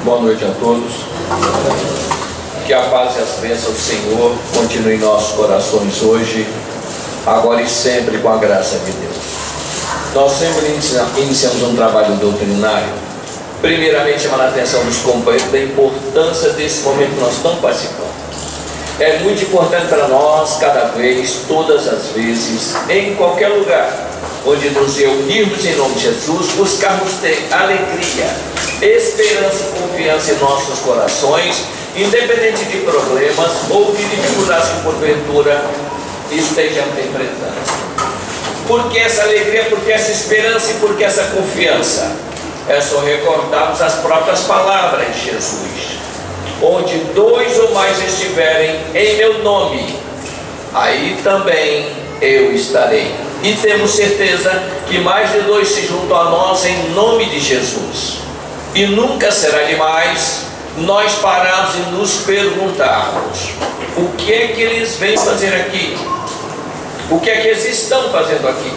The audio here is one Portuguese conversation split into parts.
Boa noite a todos. Que a paz e as bênçãos do Senhor continuem em nossos corações hoje, agora e sempre, com a graça de Deus. Nós sempre iniciamos um trabalho doutrinário, primeiramente chamando a atenção dos companheiros da importância desse momento que nós estamos participando. É muito importante para nós, cada vez, todas as vezes, em qualquer lugar onde nos reunirmos em nome de Jesus, buscarmos ter alegria, esperança e confiança em nossos corações, independente de problemas ou de dificuldades que porventura estejamos enfrentando. Por que essa alegria, por que essa esperança e por que essa confiança? É só recordarmos as próprias palavras de Jesus: onde dois ou mais estiverem em meu nome, aí também eu estarei. E temos certeza que mais de dois se juntam a nós em nome de Jesus. E nunca será demais nós pararmos e nos perguntarmos: o que é que eles vêm fazer aqui? O que é que eles estão fazendo aqui?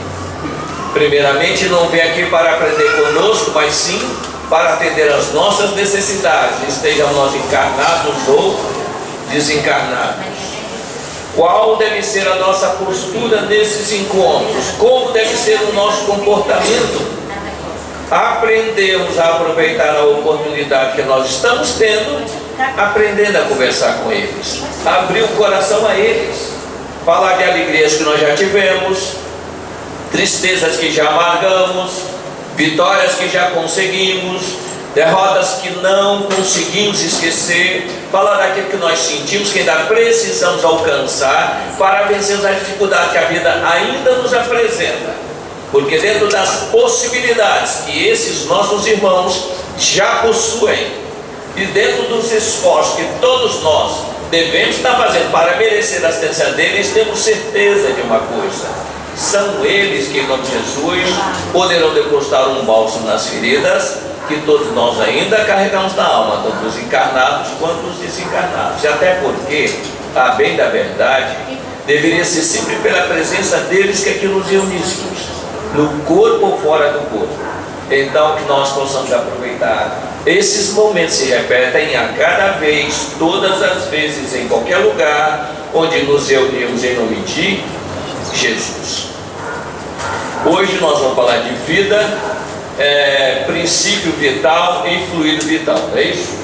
Primeiramente, não vêm aqui para aprender conosco, mas sim para atender às nossas necessidades, estejam nós encarnados ou desencarnados. Qual deve ser a nossa postura nesses encontros? Como deve ser o nosso comportamento? Aprendemos a aproveitar a oportunidade que nós estamos tendo, aprendendo a conversar com eles, abrir o coração a eles, falar de alegrias que nós já tivemos, tristezas que já amargamos, vitórias que já conseguimos, derrotas que não conseguimos esquecer, falar daquilo que nós sentimos, que ainda precisamos alcançar para vencer as dificuldades que a vida ainda nos apresenta. Porque dentro das possibilidades que esses nossos irmãos já possuem, e dentro dos esforços que todos nós devemos estar fazendo para merecer a assistência deles, temos certeza de uma coisa: são eles que, em nome de Jesus, poderão depositar um bálsamo nas feridas que todos nós ainda carregamos na alma, tanto os encarnados quanto os desencarnados. E até porque, a bem da verdade, deveria ser sempre pela presença deles que aqui nos reuníssemos, no corpo ou fora do corpo. Então, que nós possamos aproveitar esses momentos, se repetem a cada vez, todas as vezes, em qualquer lugar onde nos reunimos em nome de Jesus. Hoje nós vamos falar de vida, princípio vital e fluido vital, não é isso?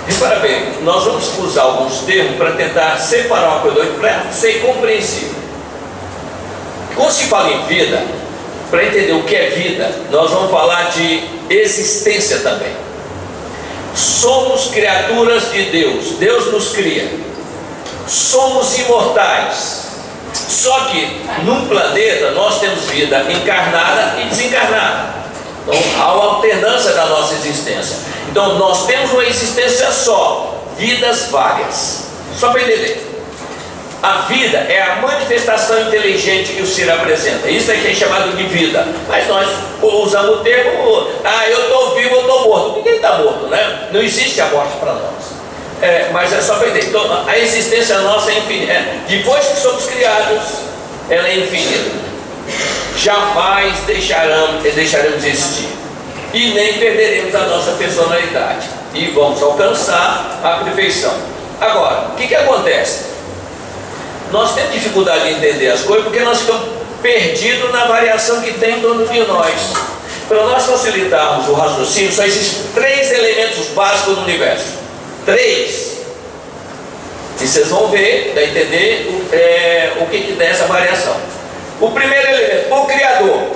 Repara bem, nós vamos usar alguns termos para tentar separar uma coisa para ser compreensível. Quando se fala em vida, para entender o que é vida, nós vamos falar de existência também. Somos criaturas de Deus, Deus nos cria, somos imortais. Só que num planeta nós temos vida encarnada e desencarnada. Então há uma alternância da nossa existência. Então nós temos uma existência só, vidas várias. Só para entender, a vida é a manifestação inteligente que o ser apresenta. Isso é que é chamado de vida. Mas nós usamos o termo: eu estou vivo, eu estou morto. Ninguém está morto, né? Não existe a morte para nós. Mas é só para entender. Então a existência nossa é infinita. Depois que somos criados, ela é infinita. Jamais deixaremos de existir, e nem perderemos a nossa personalidade, e vamos alcançar a perfeição. Agora, o que acontece? Nós temos dificuldade de entender as coisas porque nós ficamos perdidos na variação que tem em torno de nós. Para nós facilitarmos o raciocínio, só existem 3 elementos básicos no universo. 3. E vocês vão ver, para entender o que dá essa variação. O primeiro elemento, o Criador,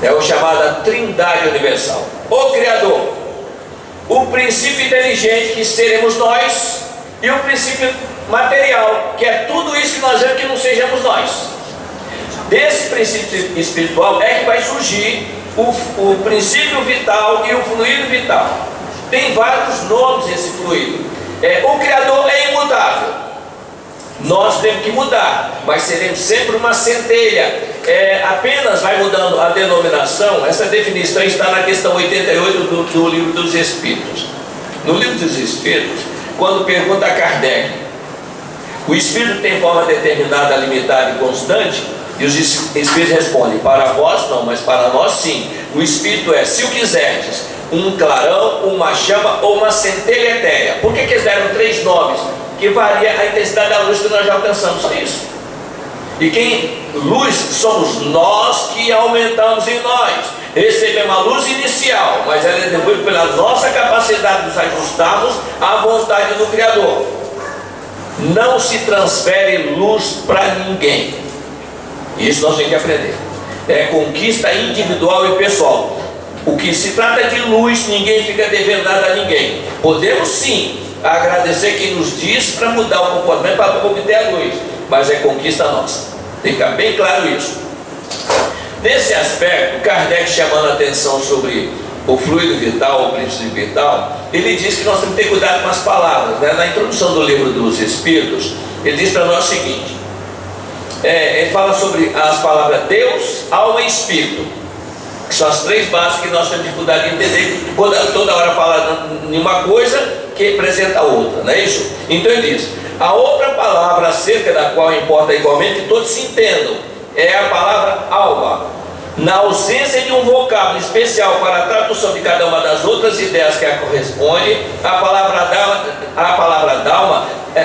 é o chamado Trindade Universal. O Criador, o princípio inteligente, que seremos nós, e o princípio material, que é tudo isso que nós vemos que não sejamos nós. Desse princípio espiritual é que vai surgir o princípio vital e o fluido vital. Tem vários nomes esse fluido. O Criador é imutável. Nós temos que mudar, mas seremos sempre uma centelha. Apenas vai mudando a denominação. Essa definição está na questão 88 do Livro dos Espíritos. No Livro dos Espíritos, quando pergunta a Kardec: o Espírito tem forma determinada, limitada e constante? E os Espíritos respondem: para vós não, mas para nós sim. O Espírito é: se o quiserdes, um clarão, uma chama ou uma centelha etérea. Por que eles deram 3 nomes? Que varia a intensidade da luz que nós já alcançamos, só isso. E quem luz somos nós que aumentamos em nós. Recebemos a luz inicial, mas ela é devolvida pela nossa capacidade de nos ajustarmos à vontade do Criador. Não se transfere luz para ninguém. Isso nós temos que aprender. É conquista individual e pessoal. O que se trata de luz, ninguém fica devendo nada a ninguém. Podemos sim agradecer quem nos diz para mudar o comportamento para obter a luz, mas é conquista nossa. Tem que ficar bem claro isso. Nesse aspecto, Kardec, chamando a atenção sobre o fluido vital, o princípio vital, ele diz que nós temos que ter cuidado com as palavras, né? Na introdução do livro dos Espíritos, ele diz para nós o seguinte: ele fala sobre as palavras Deus, alma e Espírito, que são as 3 bases que nós temos dificuldade de entender, quando toda hora fala em uma coisa que representa a outra, não é isso? Então ele diz: a outra palavra acerca da qual importa igualmente que todos se entendam é a palavra alma. Na ausência de um vocábulo especial para a tradução de cada uma das outras ideias que a corresponde, a palavra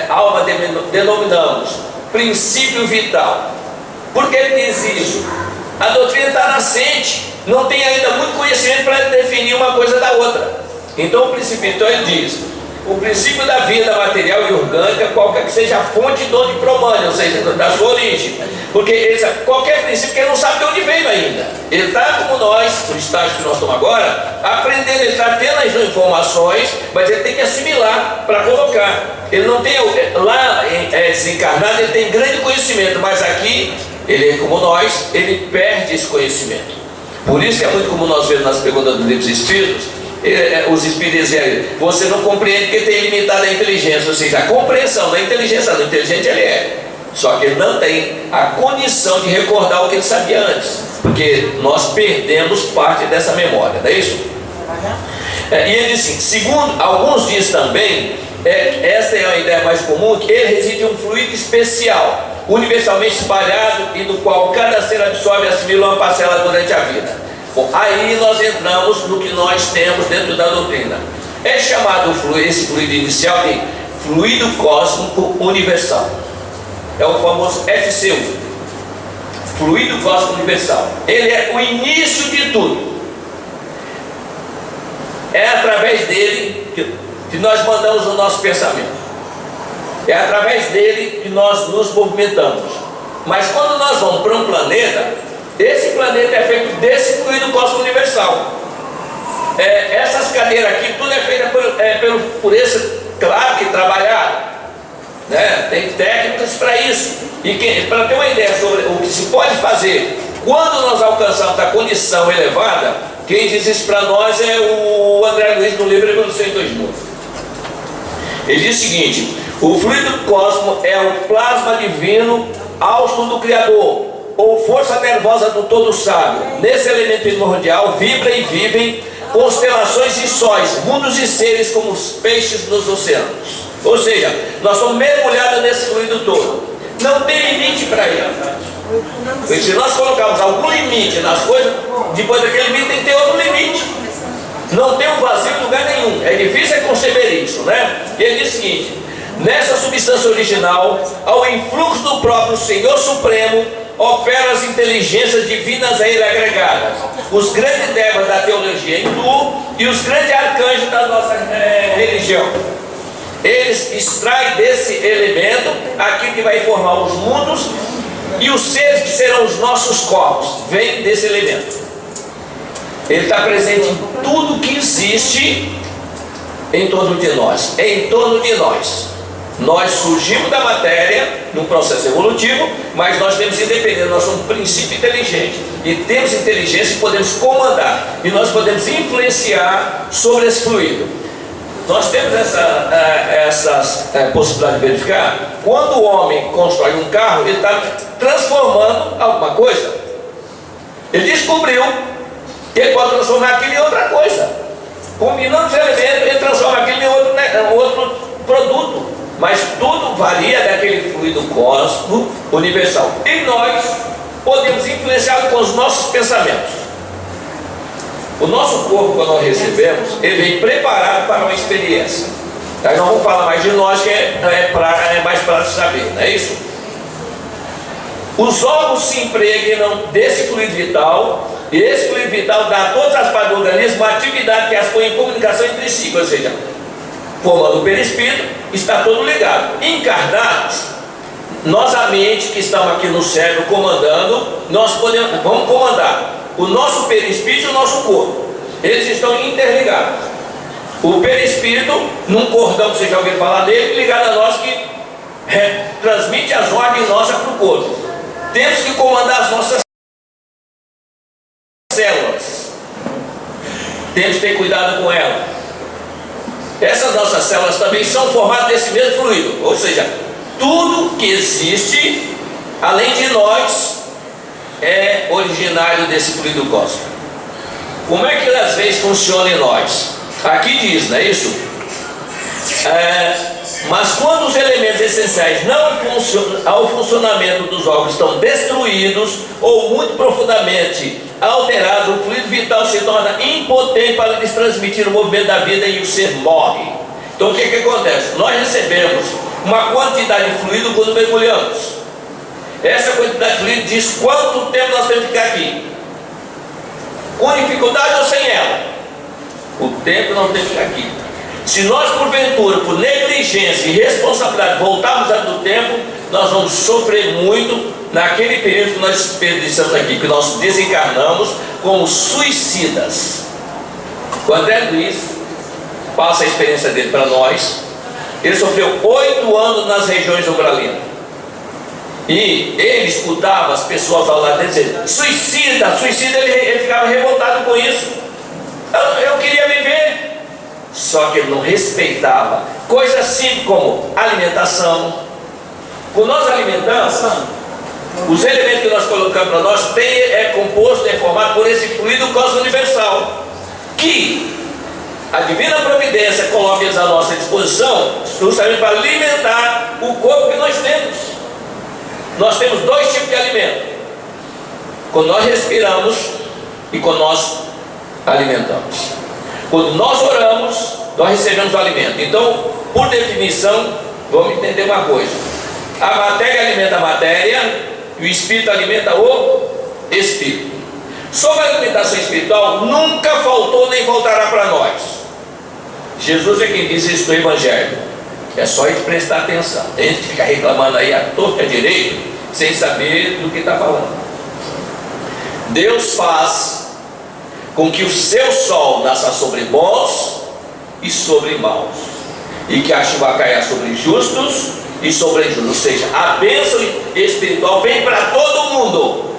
alma denominamos princípio vital. Por que ele diz isso? A doutrina está nascente, não tem ainda muito conhecimento para definir uma coisa da outra. Então o princípio vital, ele diz: o princípio da vida material e orgânica, qualquer que seja a fonte de onde promane, ou seja, da sua origem. Porque qualquer princípio que ele não sabe de onde veio ainda. Ele está como nós, no estágio que nós estamos agora, aprendendo, ele está tendo as informações, mas ele tem que assimilar para colocar. Ele não tem, lá desencarnado, ele tem grande conhecimento, mas aqui, ele é como nós, ele perde esse conhecimento. Por isso que é muito comum nós vermos nas perguntas dos livros espíritos, os espíritos dizem: você não compreende porque tem limitado a inteligência, ou seja, a compreensão da inteligência. Do inteligente ele é, só que ele não tem a condição de recordar o que ele sabia antes, porque nós perdemos parte dessa memória, não é isso? E ele diz assim: segundo alguns diz também, esta é a ideia mais comum, que ele reside em um fluido especial, universalmente espalhado, e do qual cada ser absorve e assimila uma parcela durante a vida. Bom, aí nós entramos no que nós temos dentro da doutrina. É chamado esse fluido inicial de fluido cósmico universal. É o famoso FCU, fluido cósmico universal. Ele é o início de tudo. É através dele que nós mandamos o nosso pensamento. É através dele que nós nos movimentamos. Mas quando nós vamos para um planeta, esse planeta é feito desse fluido cósmico universal. Essas cadeiras aqui, tudo é feito por esse, claro que trabalhado, né? Tem técnicas para isso. E para ter uma ideia sobre o que se pode fazer quando nós alcançamos a condição elevada, quem diz isso para nós é o André Luiz, no livro Evolução em 2000. Ele diz o seguinte: o fluido cósmico é o plasma divino hausto do Criador, ou força nervosa do todo sábio. Nesse elemento primordial vibra e vivem constelações e sóis, mundos e seres como os peixes nos oceanos. Ou seja, nós somos mergulhados nesse fluido todo. Não tem limite para ele. Porque se nós colocarmos algum limite nas coisas, depois daquele limite tem que ter outro limite. Não tem um vazio em lugar nenhum. É difícil conceber isso, né? E ele diz o seguinte: nessa substância original, ao influxo do próprio Senhor Supremo, operam as inteligências divinas a ele agregadas, os grandes devas da teologia hindu e os grandes arcanjos da nossa religião. Eles extraem desse elemento aquilo que vai formar os mundos, e os seres que serão os nossos corpos vêm desse elemento. Ele está presente em tudo que existe em torno de nós. Em torno de nós. Nós surgimos da matéria num processo evolutivo, mas nós temos independência, nós somos um princípio inteligente e temos inteligência e podemos comandar, e nós podemos influenciar sobre esse fluido. Nós temos essas possibilidades de verificar. Quando o homem constrói um carro, ele está transformando alguma coisa. Ele descobriu que ele pode transformar aquilo em outra coisa. Combinando os elementos, ele transforma aquilo em outro produto. Mas tudo varia daquele fluido cósmico universal. E nós podemos influenciar com os nossos pensamentos. O nosso corpo, quando nós recebemos, ele vem preparado para uma experiência. Aí nós vamos falar mais de nós, que é mais prático saber, não é isso? Os órgãos se impregnam desse fluido vital, e esse fluido vital dá a todas as partes do organismo uma atividade que as põe em comunicação entre si, ou seja, formando o perispírito, está todo ligado. Encarnados, nós, a mente que estamos aqui no cérebro comandando, vamos comandar o nosso perispírito e o nosso corpo. Eles estão interligados. O perispírito, num cordão que você já ouviu falar dele, ligado a nós, que transmite as ordens nossas para o corpo. Temos que comandar as nossas células. Temos que ter cuidado com elas. Essas nossas células também são formadas desse mesmo fluido. Ou seja, tudo que existe, além de nós, é originário desse fluido cósmico. Como é que às vezes funciona em nós? Aqui diz, não é isso? Mas quando os elementos essenciais não funcionam, ao funcionamento dos órgãos estão destruídos ou muito profundamente alterados, o fluido vital se torna impotente para lhes transmitir o movimento da vida e o ser morre. Então o que acontece? Nós recebemos uma quantidade de fluido quando mergulhamos. Essa quantidade de fluido diz quanto tempo nós temos que ficar aqui, com dificuldade ou sem ela. O tempo nós temos que ficar aqui. Se nós, porventura, por negligência e responsabilidade, voltarmos antes do tempo, nós vamos sofrer muito naquele período que nós desperdiçamos aqui, que nós desencarnamos como suicidas. O André Luiz passa a experiência dele para nós. Ele sofreu 8 anos nas regiões umbralinas. E ele escutava as pessoas ao lado dele dizer: suicida, suicida. Ele ficava revoltado com isso. Eu queria viver. Só que ele não respeitava coisas simples como alimentação. Quando nós alimentamos, os elementos que nós colocamos para nós é composto, é formado por esse fluido cósmico universal, que a divina providência coloca eles à nossa disposição, justamente para alimentar o corpo que nós temos. Nós temos 2 tipos de alimento: quando nós respiramos e quando nós alimentamos. Quando nós oramos, nós recebemos o alimento. Então, por definição, vamos entender uma coisa: a matéria alimenta a matéria e o espírito alimenta o espírito. Sobre a alimentação espiritual, nunca faltou nem faltará para nós. Jesus é quem diz isso no Evangelho. É só a gente prestar atenção. Tem gente que fica reclamando aí à torta e à direita, sem saber do que está falando. Deus faz com que o seu sol nasça sobre bons e sobre maus, e que a chuva caia sobre justos e sobre injustos. Ou seja, a bênção espiritual vem para todo mundo.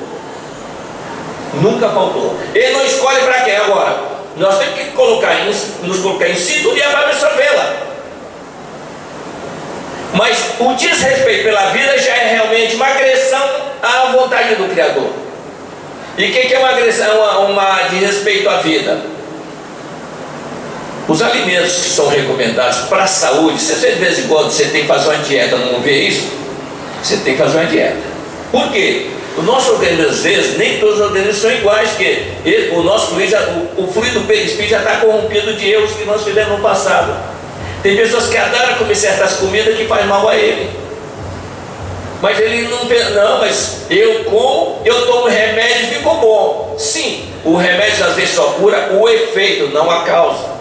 Nunca faltou. Ele não escolhe para quem. Agora, nós temos que nos colocar em sintonia para absorvê-la. Mas o desrespeito pela vida já é realmente uma agressão à vontade do Criador. E o que é uma agressão, uma desrespeito à vida? Os alimentos que são recomendados para a saúde, se de vez em quando você tem que fazer uma dieta, não vê isso? Você tem que fazer uma dieta. Por quê? O nosso organismo, às vezes, nem todos os organismos são iguais, porque o nosso fluido, o fluido do perispírito já está corrompido de erros que nós fizemos no passado. Tem pessoas que adoram comer certas comidas que faz mal a ele. Mas ele não, mas eu tomo remédio e ficou bom. Sim, o remédio às vezes só cura o efeito, não a causa.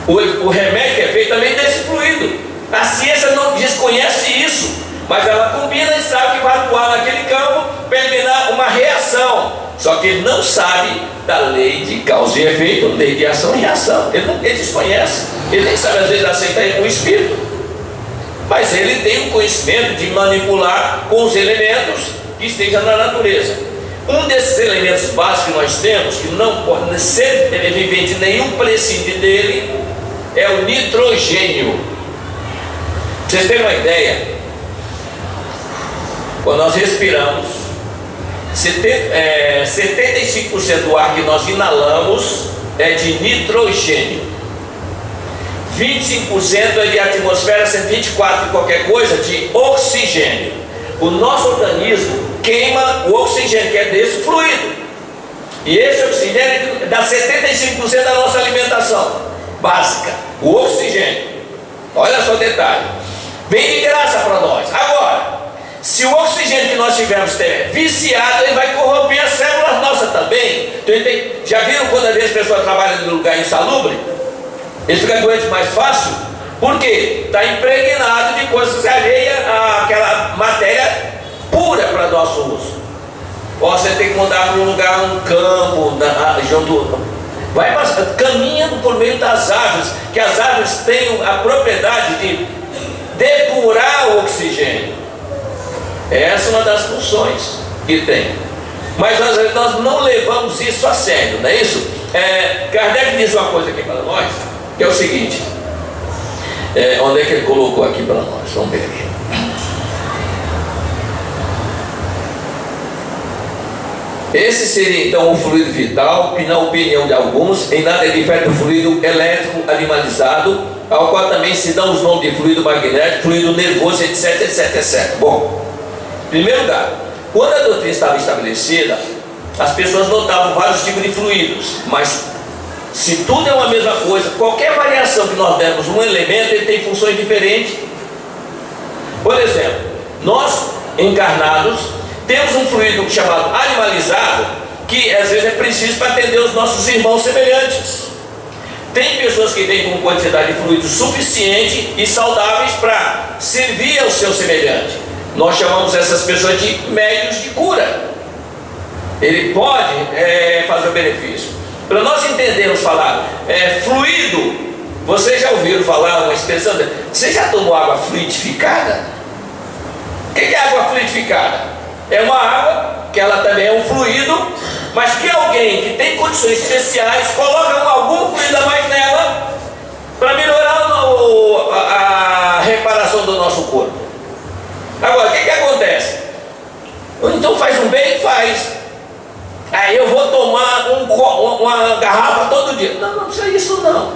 O remédio que é feito também desse fluido. A ciência não desconhece isso, mas ela combina e sabe que vai atuar naquele campo para eliminar uma reação. Só que ele não sabe da lei de causa e efeito, lei de ação e reação. Ele desconhece. Ele nem sabe, às vezes, aceitar o espírito. Mas ele tem o conhecimento de manipular com os elementos que estejam na natureza. Um desses elementos básicos que nós temos, que não pode ser vivente, nenhum prescinde dele, é o nitrogênio. Pra vocês terem uma ideia, quando nós respiramos, 75% do ar que nós inalamos é de nitrogênio. 25% é de atmosfera, 124 de qualquer coisa de oxigênio. O nosso organismo queima o oxigênio, que é desse fluido. E esse oxigênio dá 75% da nossa alimentação básica. O oxigênio, olha só o detalhe, vem de graça para nós. Agora, se o oxigênio que nós tivermos estiver viciado, ele vai corromper as células nossas também. Então, já viram quando às vezes a pessoa trabalha em lugar insalubre? Ele fica doente mais fácil? Por quê? Está impregnado de coisas alheias àquela matéria pura para nosso uso. Você tem que mandar para um lugar, um campo, junto, vai caminhando por meio das árvores, que as árvores têm a propriedade de depurar o oxigênio. Essa é uma das funções que tem. Mas nós não levamos isso a sério, não é isso? Kardec diz uma coisa aqui para nós, que é o seguinte. Onde é que ele colocou aqui para nós? Vamos ver aqui. Esse seria então o fluido vital, que na opinião de alguns, em nada difere do fluido elétrico animalizado, ao qual também se dão os nomes de fluido magnético, fluido nervoso, etc, etc, etc. Bom, em primeiro lugar, quando a doutrina estava estabelecida, as pessoas notavam vários tipos de fluidos, mas se tudo é uma mesma coisa, qualquer variação que nós demos um elemento, ele tem funções diferentes. Por exemplo, nós encarnados temos um fluido chamado animalizado, que às vezes é preciso para atender os nossos irmãos semelhantes. Tem pessoas que têm com quantidade de fluido suficiente e saudáveis para servir ao seu semelhante. Nós chamamos essas pessoas de médios de cura. Ele pode fazer o benefício. Para nós entendermos falar fluido, vocês já ouviram falar uma expressão? Você já tomou água fluidificada? O que é água fluidificada? É uma água que ela também é um fluido, mas que alguém que tem condições especiais coloca algum fluido a mais nela para melhorar a reparação do nosso corpo. Agora, o que acontece? Então faz um bem? Faz. Aí eu vou tomar uma garrafa todo dia. Não precisa isso não.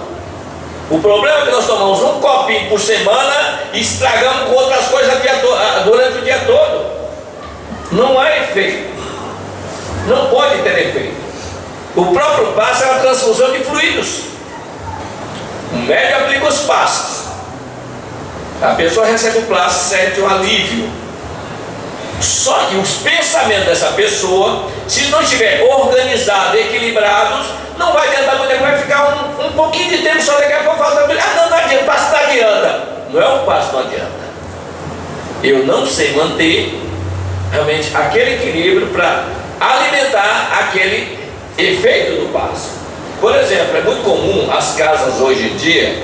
O problema é que nós tomamos um copinho por semana e estragamos com outras coisas durante o dia todo. Não há efeito. Não pode ter efeito. O próprio passo é uma transfusão de fluidos. O médico aplica os passos. A pessoa recebe o plástico, sente um alívio. Só que os pensamentos dessa pessoa, se não estiver organizados, equilibrados, não vai adiantar muito, vai ficar um pouquinho de tempo só, daqui a pouco falta. Não adianta, o passo não adianta. Não é o passo, não adianta. Eu não sei manter realmente aquele equilíbrio para alimentar aquele efeito do passo. Por exemplo, é muito comum as casas hoje em dia,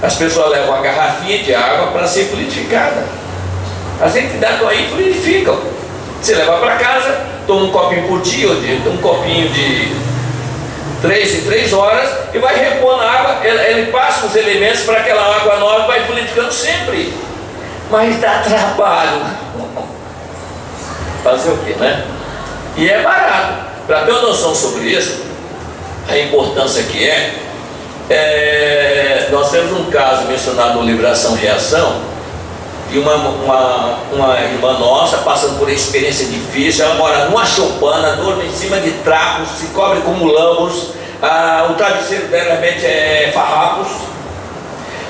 as pessoas levam uma garrafinha de água para ser fluidificada. As entidades aí fluidificam. Você leva para casa, toma um copinho por dia, ou um copinho de 3 em 3 horas, e vai repondo a água, ele passa os elementos para aquela água nova e vai fluidificando sempre. Mas dá trabalho. Fazer o quê, né? E é barato. Para ter uma noção sobre isso, a importância que nós temos um caso mencionado no livro Ação e Reação, de uma irmã nossa passando por uma experiência difícil. Ela mora numa choupana, dorme em cima de trapos, se cobre com mulambos, o travesseiro dela realmente é farrapos.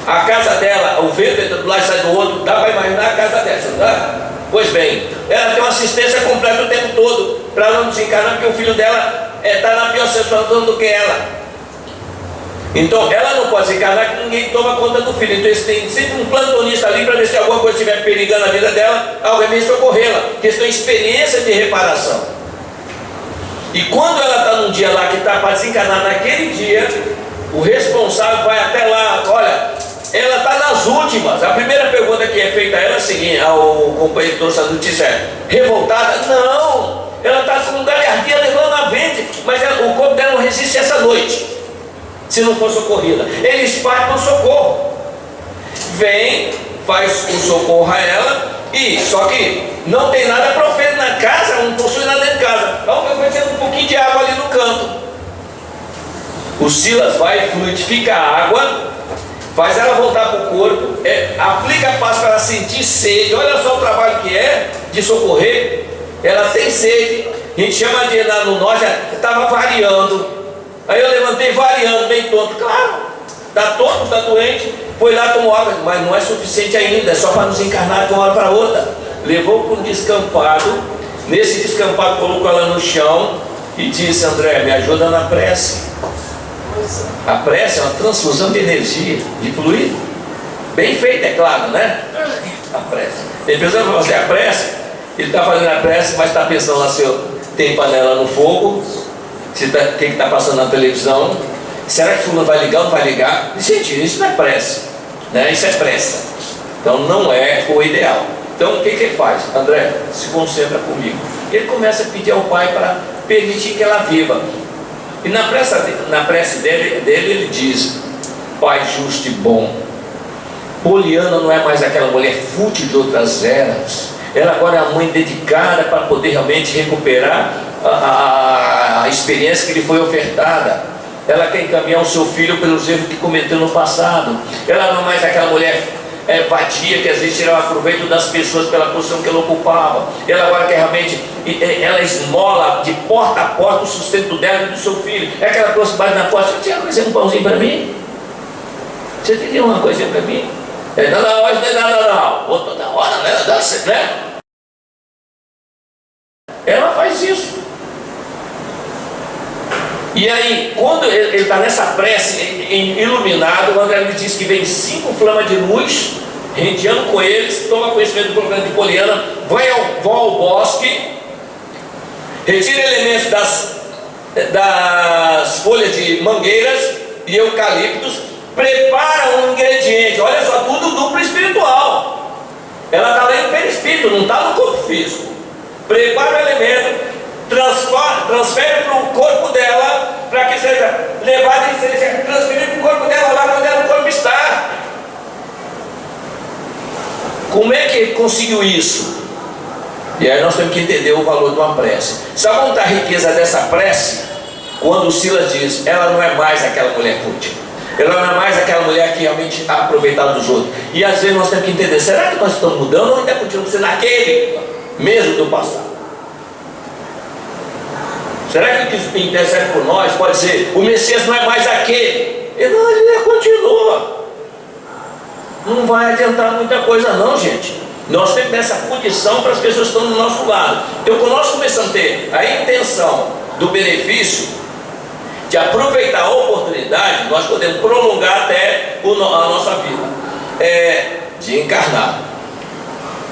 A casa dela, o vento entra do lado e sai do outro. Dá para imaginar a casa dessa, não dá? Pois bem, ela tem uma assistência completa o tempo todo para ela não desencarnar, porque o filho dela está na pior situação do que ela. Então ela não pode desencarnar, que ninguém toma conta do filho. Então eles têm sempre um plantonista ali para ver se alguma coisa estiver perigando a vida dela, alguém vem socorrê-la, porque eles têm experiência de reparação. E quando ela está num dia lá que está para desencarnar naquele dia, o responsável vai até lá. Olha, ela está nas últimas. A primeira pergunta que é feita a ela é a seguinte: ao companheiro que trouxe a notícia, revoltada? Não, ela está com galhardia levando a vente, mas o corpo dela não resiste essa noite, se não for socorrida. Eles partem para o socorro, vem, faz o socorro a ela, e só que não tem nada profeta na casa, não possui nada dentro de casa. Então vai ter um pouquinho de água ali no canto. O Silas vai, fluidifica a água, faz ela voltar para o corpo, aplica a paz para ela sentir sede. Olha só o trabalho que é de socorrer. Ela tem sede, A gente chama de lá no norte, estava variando. Aí eu levantei variando, bem tonto. Claro, está tonto, está doente. Foi lá, tomou água, mas não é suficiente ainda, é só para nos encarnar de uma hora para outra. Levou para um descampado. Nesse descampado colocou ela no chão e disse: André, me ajuda na prece. A prece é uma transfusão de energia, de fluido. Bem feita, é claro, né? A prece. Ele precisa fazer a prece, ele está fazendo a prece, mas está pensando lá se tem panela no fogo, se tá, o que está passando na televisão. Será que fulano vai ligar ou não vai ligar? Gente, isso não é prece, né? Isso é pressa. Então não é o ideal. Então o que ele faz? André, se concentra comigo. Ele começa a pedir ao Pai para permitir que ela viva. E na prece dele ele diz: Pai justo e bom, Poliana não é mais aquela mulher fútil de outras eras. Ela agora é a mãe dedicada para poder realmente recuperar a experiência que lhe foi ofertada. Ela quer encaminhar o seu filho pelos erros que cometeu no passado. Ela não é mais aquela mulher vadia que às vezes tirava proveito das pessoas pela posição que ela ocupava. Ela agora quer realmente, ela esmola de porta a porta o sustento dela e do seu filho. É aquela coisa que bate na porta: você tinha um pãozinho para mim? Você teria uma coisinha para mim? Não, vou toda hora, né? Ela faz isso. E aí, quando ele está nessa prece iluminado, o André me diz que vem 5 flamas de luz, rendeando com eles, toma conhecimento do programa de Poliana, vai ao bosque, retira elementos das folhas de mangueiras e eucaliptos, prepara um ingrediente. Olha só, tudo duplo espiritual. Ela está lá no perispírito, não está no corpo físico. Prepara o elemento, transfere para o corpo dela, para que seja levado e seja transferido para o corpo dela, lá onde o corpo está. Como é que ele conseguiu isso? E aí nós temos que entender o valor de uma prece. Sabe onde está a riqueza dessa prece? Quando o Silas diz: ela não é mais aquela mulher fútil, ela não é mais aquela mulher que realmente aproveitava dos outros. E às vezes nós temos que entender: será que nós estamos mudando ou ainda continuamos sendo aquele mesmo do passado? Será que o que intercede por nós pode ser: o Messias não é mais aquele? Ele continua. Não vai adiantar muita coisa não, gente. Nós temos essa condição para as pessoas que estão do nosso lado. Então, quando nós começamos a ter a intenção do benefício, de aproveitar a oportunidade, nós podemos prolongar até a nossa vida de encarnar.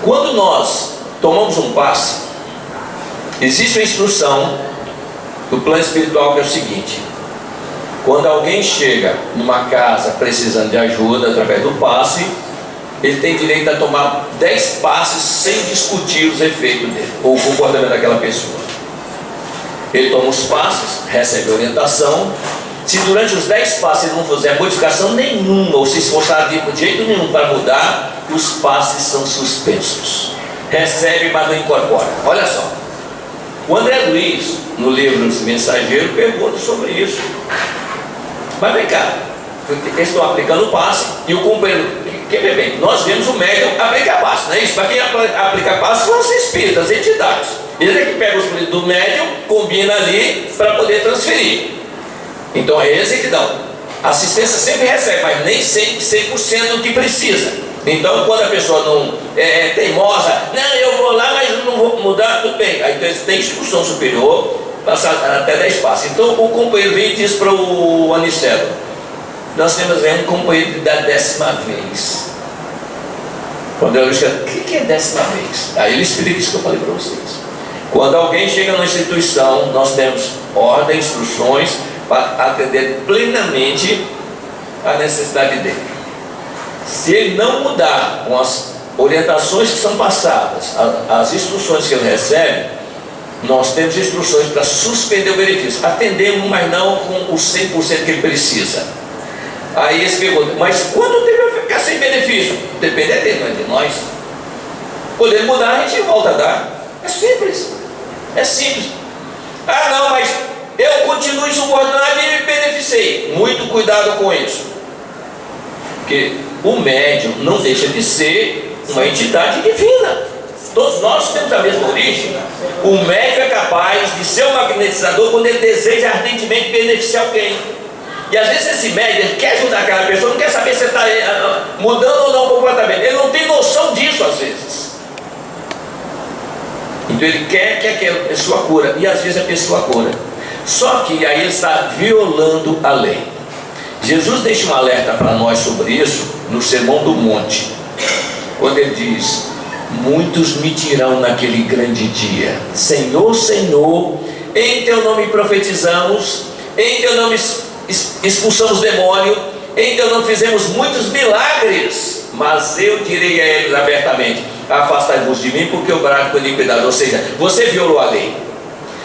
Quando nós tomamos um passe, existe uma instrução do plano espiritual que é o seguinte: quando alguém chega numa casa precisando de ajuda através do passe, ele tem direito a tomar 10 passes sem discutir os efeitos dele, ou o comportamento daquela pessoa. Ele toma os passes, recebe orientação. Se durante os 10 passes ele não fizer modificação nenhuma, ou se esforçar de jeito nenhum para mudar, os passes são suspensos. Recebe, mas não incorpora. Olha só, o André Luiz, no livro Mensageiro, pergunta sobre isso. Mas vem cá, eles estão aplicando o passe e o companheiro, quer ver bem, nós vemos o médium aplicar passe, não é isso? Para quem aplica passe são os espíritas, as entidades. Ele é que pega os fluidos do médium, combina ali para poder transferir. Então é eles que dão. A assistência sempre recebe, mas nem 100% do que precisa. Então, quando a pessoa não é teimosa, não, eu vou lá, mas não vou mudar, tudo bem. Aí então, tem instrução superior, passar até 10 passos. Então, o companheiro vem e diz para o Anicelo: nós temos um companheiro da 10ª vez. Quando eu digo: o que é 10ª vez? Aí ele explica isso que eu falei para vocês. Quando alguém chega numa instituição, nós temos ordem, instruções para atender plenamente a necessidade dele. Se ele não mudar com as orientações que são passadas, as instruções que ele recebe, nós temos instruções para suspender o benefício. Atendemos, mas não com o 100% que ele precisa. Aí eles perguntam: mas quanto tempo vai ficar sem benefício? Depende dele, não é de nós. Quando ele mudar, a gente volta a dar. É simples. É simples. Ah, não, mas eu continuo insubordinado e me beneficiei. Muito cuidado com isso. Porque o médium não deixa de ser uma entidade divina. Todos nós temos a mesma origem. O médico é capaz de ser um magnetizador quando ele deseja ardentemente beneficiar alguém. E às vezes esse médico, ele quer ajudar aquela pessoa, não quer saber se está mudando ou não o comportamento. Ele não tem noção disso às vezes. Então ele quer que aquela pessoa cura, e às vezes a pessoa cura. Só que aí ele está violando a lei. Jesus deixa um alerta para nós sobre isso no Sermão do Monte, quando ele diz: muitos me dirão naquele grande dia: Senhor, Senhor, em teu nome profetizamos, em teu nome expulsamos demônio, em teu nome fizemos muitos milagres. Mas eu direi a eles abertamente: afastai-vos de mim, porque eu brado com iniquidade. Ou seja, você violou a lei,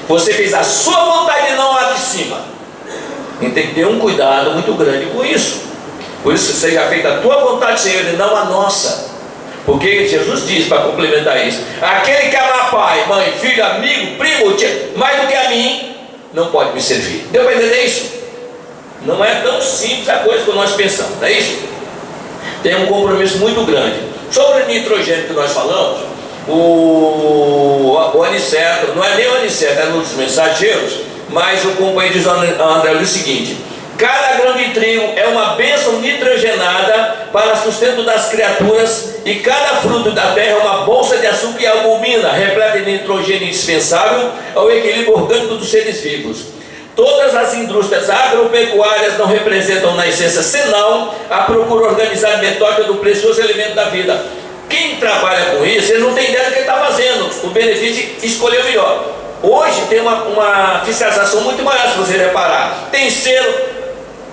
você fez a sua vontade e não a de cima. E tem que ter um cuidado muito grande com isso. Por isso, seja feita a tua vontade, Senhor, e não a nossa. Porque Jesus diz, para complementar isso: aquele que amar pai, mãe, filho, amigo, primo, tia, mais do que a mim, não pode me servir. Deu para entender isso? Não é tão simples a coisa que nós pensamos, não é isso? Tem um compromisso muito grande. Sobre o nitrogênio que nós falamos, o Aniceto, não é nem o Aniceto, é nos Mensageiros, mas o companheiro de André diz o seguinte: cada grão de trigo é uma bênção nitrogenada para sustento das criaturas, e cada fruto da terra é uma bolsa de açúcar e albumina, repleta de nitrogênio indispensável ao equilíbrio orgânico dos seres vivos. Todas as indústrias agropecuárias não representam na essência senão a procura organizada e metódica do precioso elemento da vida. Quem trabalha com isso, ele não tem ideia do que ele está fazendo, o benefício escolheu melhor. Hoje tem uma fiscalização muito maior, se você reparar. Tem selo,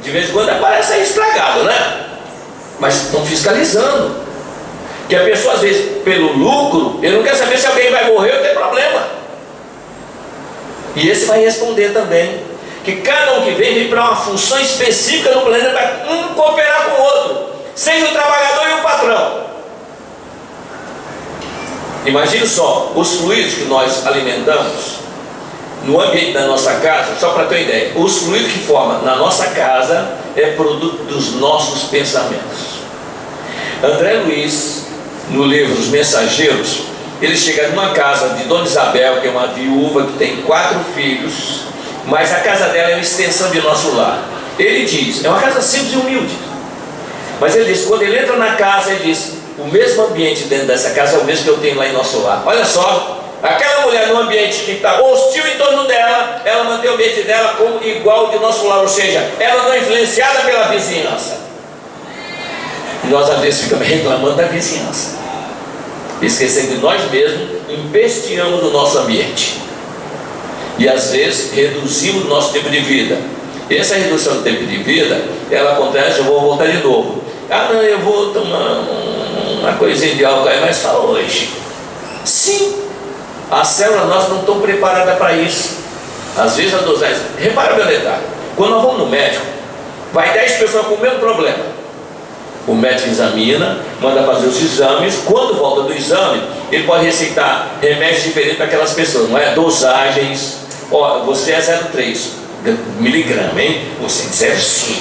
de vez em quando aparece aí estragado, né? Mas estão fiscalizando. Que a pessoa, às vezes, pelo lucro, ele não quer saber se alguém vai morrer ou tem problema. E esse vai responder também. Que cada um que vem para uma função específica no planeta, vai um cooperar com o outro, seja o trabalhador e o patrão. Imagine só, os fluidos que nós alimentamos no ambiente da nossa casa, só para ter uma ideia, os fluidos que formam na nossa casa é produto dos nossos pensamentos. André Luiz, no livro Os Mensageiros, ele chega numa casa de Dona Isabel, que é uma viúva que tem 4 filhos, mas a casa dela é uma extensão de nosso lar. Ele diz, é uma casa simples e humilde, mas ele diz, quando ele entra na casa, ele diz: o mesmo ambiente dentro dessa casa é o mesmo que eu tenho lá em nosso lar. Olha só, aquela mulher no ambiente que está hostil em torno dela, ela mantém o ambiente dela como igual de nosso lar, ou seja, ela não é influenciada pela vizinhança. E nós às vezes ficamos reclamando da vizinhança, esquecendo de nós mesmos, empesteamos o nosso ambiente. E às vezes reduzimos o nosso tempo de vida. Essa redução do tempo de vida, ela acontece, eu vou voltar de novo. Ah não, eu vou tomar uma coisinha de álcool aí, mas só hoje. Sim, as células nossas não estão preparadas para isso. Às vezes a dosagem, repara meu detalhe, quando nós vamos no médico, vai 10 pessoas com o mesmo problema. O médico examina, manda fazer os exames. Quando volta do exame, ele pode receitar remédios diferentes para aquelas pessoas, não é? Dosagens. Ó, você é 0,3 miligrama, hein? Você é 0,5.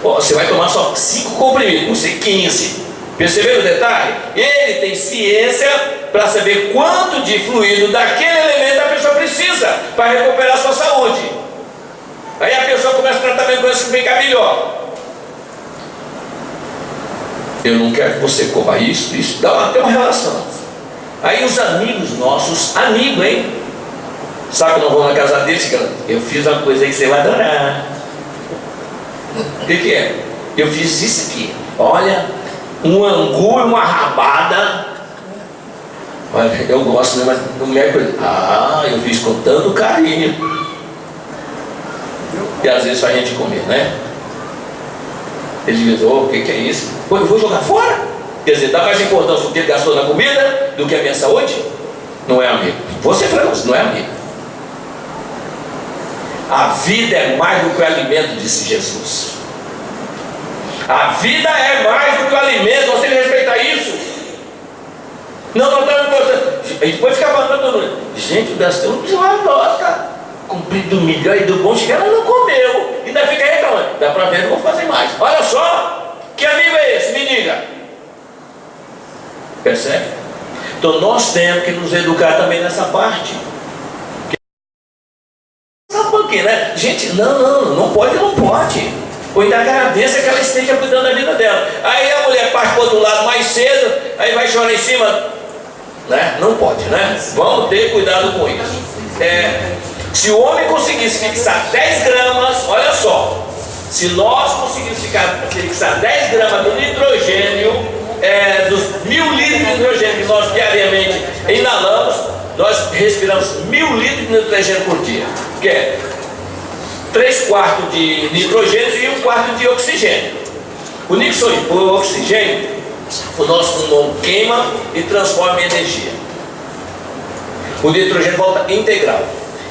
Ó, você vai tomar só 5 comprimidos, você 15. Perceberam o detalhe? Ele tem ciência para saber quanto de fluido daquele elemento a pessoa precisa para recuperar a sua saúde. Aí a pessoa começa o tratamento com isso que fica melhor. Eu não quero que você coma isso dá até uma relação. Aí os amigos nossos, amigo, hein? Sabe que nós vamos na casa deles? Eu fiz uma coisa aí que você vai adorar. O que é? Eu fiz isso aqui. Olha, um angu e uma rabada. Olha, eu gosto, né? Mas não me é coisa. Ah, eu fiz com tanto carinho. E às vezes faz a gente comer, né? Ele diz: oh, o que é isso? Pô, eu vou jogar fora? Quer dizer, dá mais importância o que ele gastou na comida do que a minha saúde? Não é amigo. Você falou, não é amigo. A vida é mais do que o alimento, disse Jesus. A vida é mais do que o alimento. Nós temos que respeitar isso. Não estamos importando. A gente pode ficar falando todo mundo. Gente, o Gastão não precisa uma nota. Cumprido do melhor e do bom, chega, ela não comeu. Ainda fica reclamando. Dá para ver, não vou fazer mais. Olha só, que amigo é esse? Me diga. Percebe? Então nós temos que nos educar também nessa parte. Sabe por quê, né? Gente, não pode. Ou ainda agradeça que ela esteja cuidando da vida dela. Aí a mulher parte para o outro lado mais cedo, aí vai chorar em cima, né? Não pode, né? Vamos ter cuidado com isso. Se o homem conseguisse fixar 10 gramas, olha só, se nós conseguíssemos fixar 10 gramas do nitrogênio, dos 1000 litros de nitrogênio que nós diariamente inalamos, nós respiramos 1000 litros de nitrogênio por dia, que é 3/4 de nitrogênio e 1/4 de oxigênio. O oxigênio, o nosso pulmão queima e transforma em energia. O nitrogênio volta integral.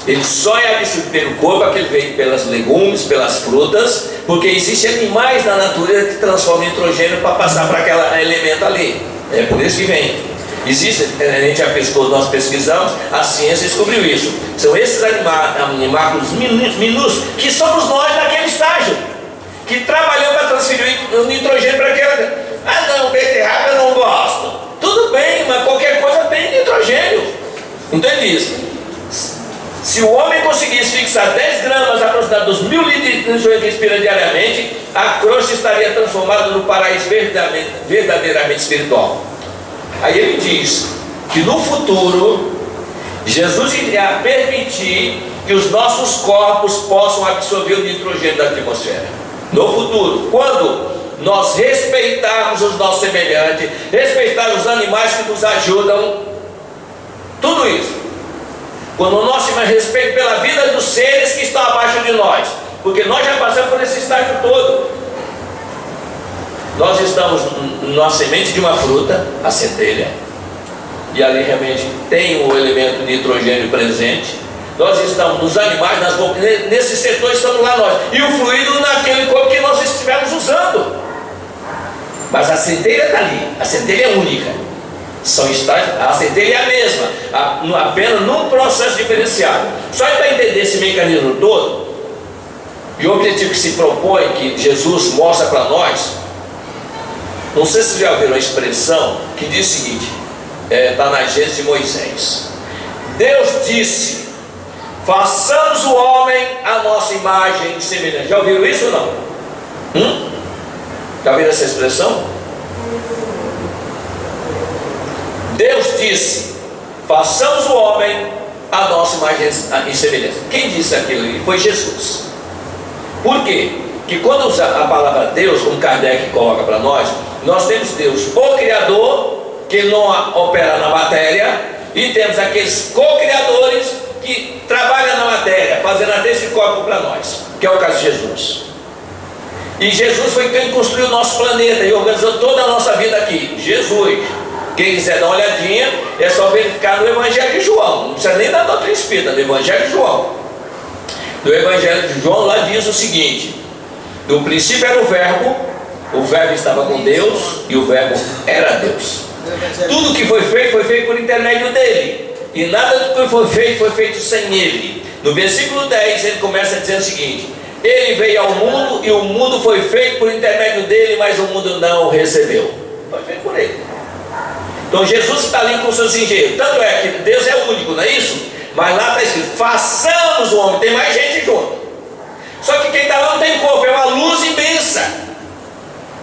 Ele só é absorvido pelo corpo, aquele veio pelas legumes, pelas frutas, porque existem animais na natureza que transformam nitrogênio para passar para aquele elemento ali. É por isso que vem. Existe, a gente já pesquisou, nós pesquisamos, a ciência descobriu isso. São esses animais minúsculos que somos nós naquele estágio, que trabalhamos para transferir o nitrogênio para aquela. Não, beterraba eu não gosto. Tudo bem, mas qualquer coisa tem nitrogênio. Entende isso? Se o homem conseguisse fixar 10 gramas aproximadamente dos 1000 litros de nitrogênio que respira diariamente, a crosta estaria transformada no paraíso verdadeiramente espiritual. Aí ele diz que no futuro Jesus iria permitir que os nossos corpos possam absorver o nitrogênio da atmosfera. No futuro, quando nós respeitarmos os nossos semelhantes, respeitarmos os animais que nos ajudam, tudo isso, quando nós tivermos respeito pela vida dos seres que estão abaixo de nós, porque nós já passamos por esse estágio todo. Nós estamos na semente de uma fruta, a centelha, e ali realmente tem o elemento nitrogênio presente. Nós estamos nos animais, nesse setor estamos lá nós, e o fluido naquele corpo que nós estivermos usando. Mas a centelha está ali, a centelha é única. São estágios, a centelha é a mesma, apenas num processo diferenciado. Só para entender esse mecanismo todo, e o objetivo que se propõe, que Jesus mostra para nós, não sei se vocês já ouviram a expressão que diz o seguinte, está na Gênesis de Moisés. Deus disse: façamos o homem à nossa imagem e semelhança. Já ouviram isso ou não? Já ouviram essa expressão? Deus disse: façamos o homem à nossa imagem e semelhança. Quem disse aquilo? Foi Jesus. Por quê? Que quando usa a palavra Deus, como Kardec coloca para nós temos Deus, o Criador, que não opera na matéria, e temos aqueles co-criadores que trabalham na matéria, fazendo até esse corpo para nós, que é o caso de Jesus. E Jesus foi quem construiu o nosso planeta e organizou toda a nossa vida aqui. Jesus. Quem quiser dar uma olhadinha, é só verificar no Evangelho de João. Não precisa nem da doutrina espírita, no Evangelho de João. No Evangelho de João, lá diz o seguinte: no princípio era o Verbo estava com Deus e o Verbo era Deus. Tudo que foi feito por intermédio dele, e nada do que foi feito sem ele. No versículo 10 ele começa dizendo o seguinte: ele veio ao mundo e o mundo foi feito por intermédio dele, mas o mundo não o recebeu. Foi feito por ele. Então Jesus está ali com seus engenheiros. Tanto é que Deus é único, não é isso? Mas lá está escrito: façamos o homem. Tem mais gente junto. Só que quem está lá não tem corpo, é uma luz imensa.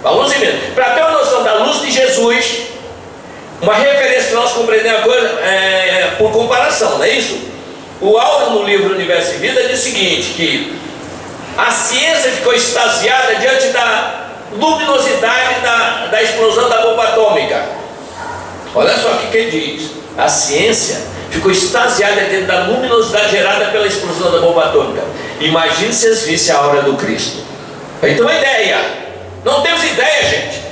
Uma luz imensa. Para ter uma noção da luz de Jesus, uma referência para nós compreender a coisa por comparação, não é isso? O Aldo, no livro Universo e Vida, diz o seguinte: que a ciência ficou extasiada diante da luminosidade da explosão da bomba atômica. Olha só o que ele diz: a ciência ficou extasiada diante da luminosidade gerada pela explosão da bomba atômica. Imagine se eles vissem a hora do Cristo. Aí tem uma ideia. Não temos ideia, gente.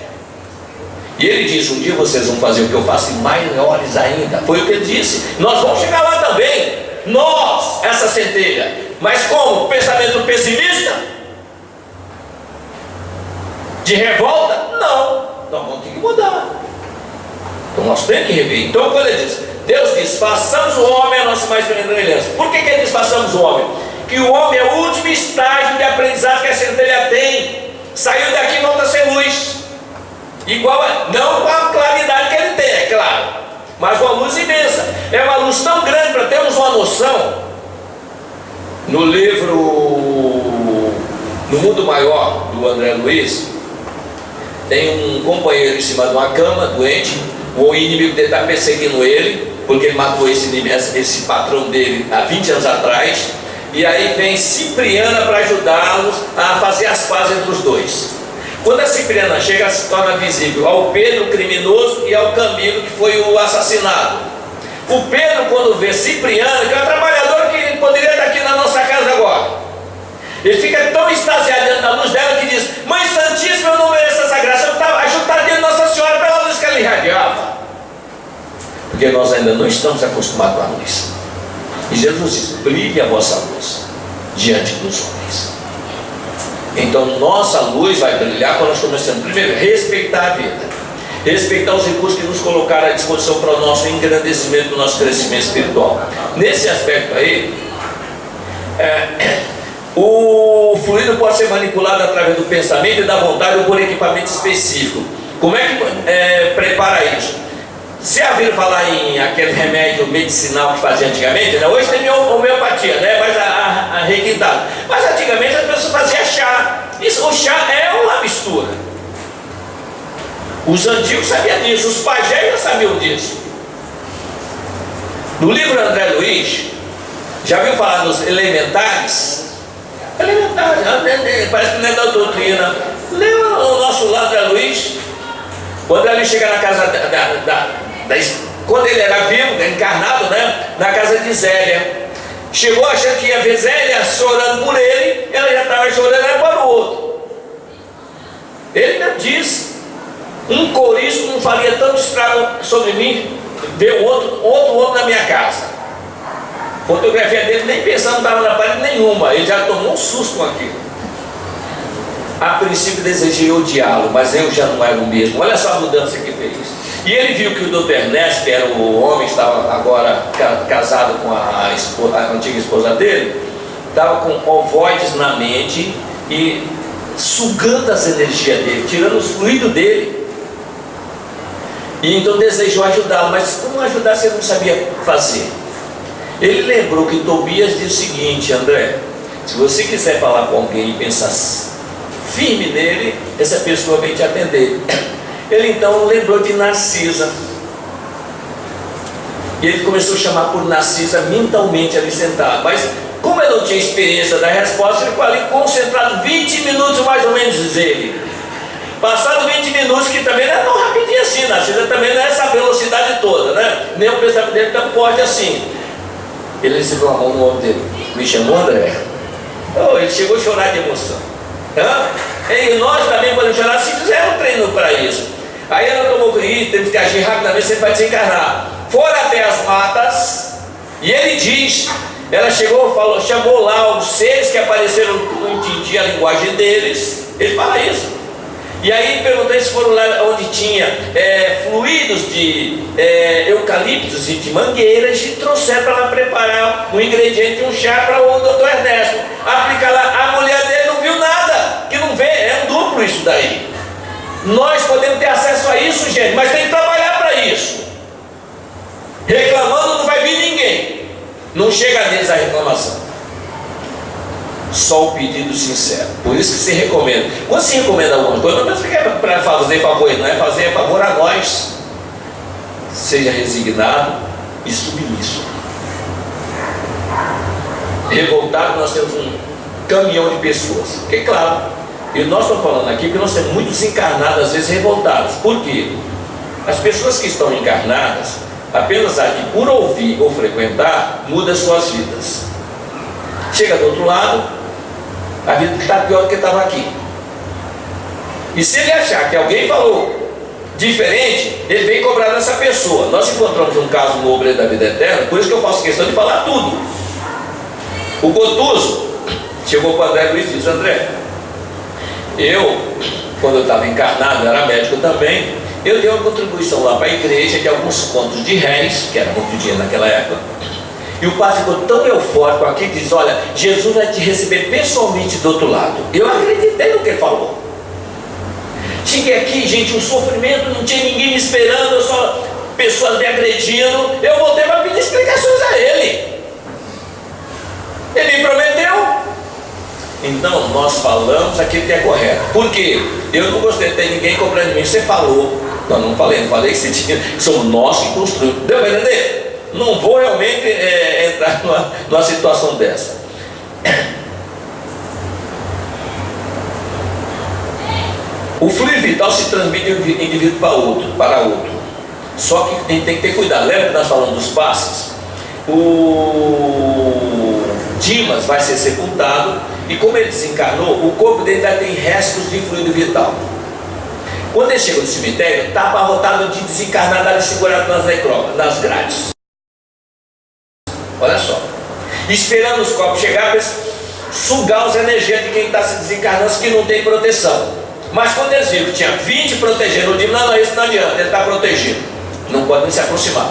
E ele disse: um dia vocês vão fazer o que eu faço e maiores ainda. Foi o que ele disse. Nós vamos chegar lá também. Nós, essa centelha. Mas como? Pensamento pessimista? De revolta? Não. Nós vamos ter que mudar. Então nós temos que rever. Então quando ele diz, Deus diz: façamos o homem a nossa mais semelhança. Por que ele diz façamos o homem? Que o homem é o último estágio de aprendizado que a centelha tem. Saiu daqui e volta a ser luz. Igual não com a claridade que ele tem, é claro, mas uma luz imensa. É uma luz tão grande, para termos uma noção. No livro No Mundo Maior, do André Luiz, tem um companheiro em cima de uma cama, doente. O inimigo dele está perseguindo ele, porque ele matou esse patrão dele há 20 anos atrás. E aí vem Cipriana para ajudá-los a fazer as pazes entre os dois. Quando a Cipriana chega, se torna visível ao Pedro, criminoso, e ao Camilo, que foi o assassinado. O Pedro, quando vê Cipriana, que é um trabalhador que poderia estar aqui na nossa casa agora, ele fica tão extasiado diante da luz dela que diz: Mãe Santíssima, eu não mereço essa graça, eu estava ajudado diante de Nossa Senhora pela luz que ela irradiava. Porque nós ainda não estamos acostumados com a luz. E Jesus diz: brilhe a vossa luz diante dos homens. Então nossa luz vai brilhar quando nós começamos, primeiro, respeitar a vida, respeitar os recursos que nos colocaram à disposição para o nosso engrandecimento, do nosso crescimento espiritual. Nesse aspecto aí, o fluido pode ser manipulado através do pensamento e da vontade ou por equipamento específico. Como é que prepara isso? Você já viram falar em aquele remédio medicinal que fazia antigamente, né? Hoje tem homeopatia, né? Mas requintado. Mas antigamente as pessoas faziam chá. O chá é uma mistura. Os antigos sabiam disso, os pajés já sabiam disso. No livro André Luiz, já viu falar dos elementares? Elementares, parece que não é da doutrina. Leu o nosso lado André Luiz. Quando ele chega na casa quando ele era vivo, encarnado, né? Na casa de Zélia. Chegou achando que ia ver Zélia chorando por ele, ela já estava chorando para o outro. Ele mesmo disse: um couriço não faria tanto estrago sobre mim, ver outro na minha casa. A fotografia dele, nem pensando, não estava na parede nenhuma, ele já tomou um susto com aquilo. A princípio desejei odiá-lo, mas eu já não era o mesmo. Olha só a mudança que fez. E ele viu que o Dr. Ernesto, que era o homem que estava agora casado com a antiga esposa dele, estava com ovoides na mente e sugando as energias dele, tirando os fluidos dele. E então desejou ajudá-lo, mas como ajudar se ele não sabia fazer? Ele lembrou que Tobias disse o seguinte: André, se você quiser falar com alguém e pensar firme nele, essa pessoa vem te atender. Ele então lembrou de Narcisa, e ele começou a chamar por Narcisa mentalmente ali sentado. Mas como ele não tinha experiência da resposta, ele ficou ali concentrado 20 minutos mais ou menos, diz ele. Passado 20 minutos, que também não é tão rapidinho assim, Narcisa também não é essa velocidade toda, né? Nem o pensamento dele tão forte assim. Ele recebeu a mão no ombro dele: me chamou, André? Oh, ele chegou a chorar de emoção. E nós também podemos chorar se fizer um treino para isso. Aí ela tomou cuidado, temos que agir rapidamente, você vai desencarnar. Foram até as matas, e ele diz: ela chegou, chamou lá os seres que apareceram, não entendia a linguagem deles. Ele fala isso. E aí perguntei se foram lá onde tinha fluidos de eucaliptos e de mangueiras, e trouxeram para ela preparar um ingrediente de um chá para o Dr. Ernesto aplicar lá. A mulher dele não viu nada, que não vê, é um duplo isso daí. Nós podemos ter acesso a isso, gente, mas tem que trabalhar para isso. Reclamando não vai vir ninguém, não chega neles a reclamação, só o pedido sincero. Por isso que se recomenda. Quando se recomenda alguma coisa, não pensa que é para fazer favor, não é fazer favor a nós. Seja resignado e submisso. Revoltado, nós temos um caminhão de pessoas, que é claro. E nós estamos falando aqui que nós temos muitos encarnados, às vezes revoltados. Por quê? As pessoas que estão encarnadas, apenas aqui por ouvir ou frequentar, muda suas vidas. Chega do outro lado, a vida está pior do que estava aqui. E se ele achar que alguém falou diferente, ele vem cobrar dessa pessoa. Nós encontramos um caso no Obreiro da Vida Eterna, por isso que eu faço questão de falar tudo. O Gotuso chegou para o André Luiz e disse: André, quando eu estava encarnado, eu era médico também, eu dei uma contribuição lá para a igreja de alguns contos de réis, que era muito dinheiro naquela época. E o padre ficou tão eufórico aqui que diz: olha, Jesus vai te receber pessoalmente do outro lado. Eu acreditei no que ele falou. Cheguei aqui, gente, um sofrimento, não tinha ninguém me esperando, eu só pessoas me agredindo, eu voltei para pedir explicações a ele. Ele me prometeu. Então nós falamos aquilo que é correto. Por quê? Eu não gostei de ter ninguém cobrando de mim. Você falou. Não falei que você tinha. Somos nós que construímos. Deu para entender? Não vou realmente entrar numa situação dessa. O fluido vital se transmite de um indivíduo para outro. Só que tem que ter cuidado. Lembra que nós falamos dos passes? O Dimas vai ser sepultado, e como ele desencarnou, o corpo dele ainda tem restos de fluido vital. Quando ele chega no cemitério, está abarrotado de desencarnado ali segurado nas grades. Olha só, esperando os corpos chegar para sugar as energias de quem está se desencarnando, que não tem proteção. Mas quando eles viram que tinha 20 protegendo o Dimas, não, isso não adianta, ele está protegido, não pode nem se aproximar.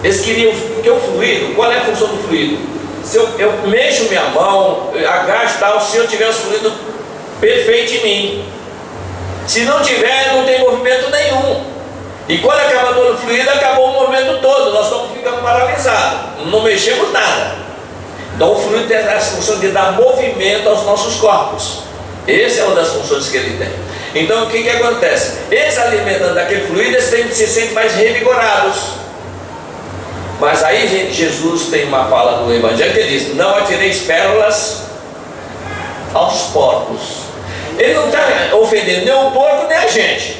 Eles queriam que o fluido, qual é a função do fluido? Se eu mexo minha mão, agacho tal, se eu tiver o fluido perfeito em mim. Se não tiver, não tem movimento nenhum. E quando acaba todo o fluido, acabou o movimento todo, nós estamos ficando paralisados, não mexemos nada. Então o fluido tem a função de dar movimento aos nossos corpos. Essa é uma das funções que ele tem. Então o que acontece? Eles alimentando daquele fluido, eles se sentem mais revigorados. Mas aí, gente, Jesus tem uma fala do Evangelho que ele diz: não atireis pérolas aos porcos. Ele não está ofendendo nem o porco nem a gente.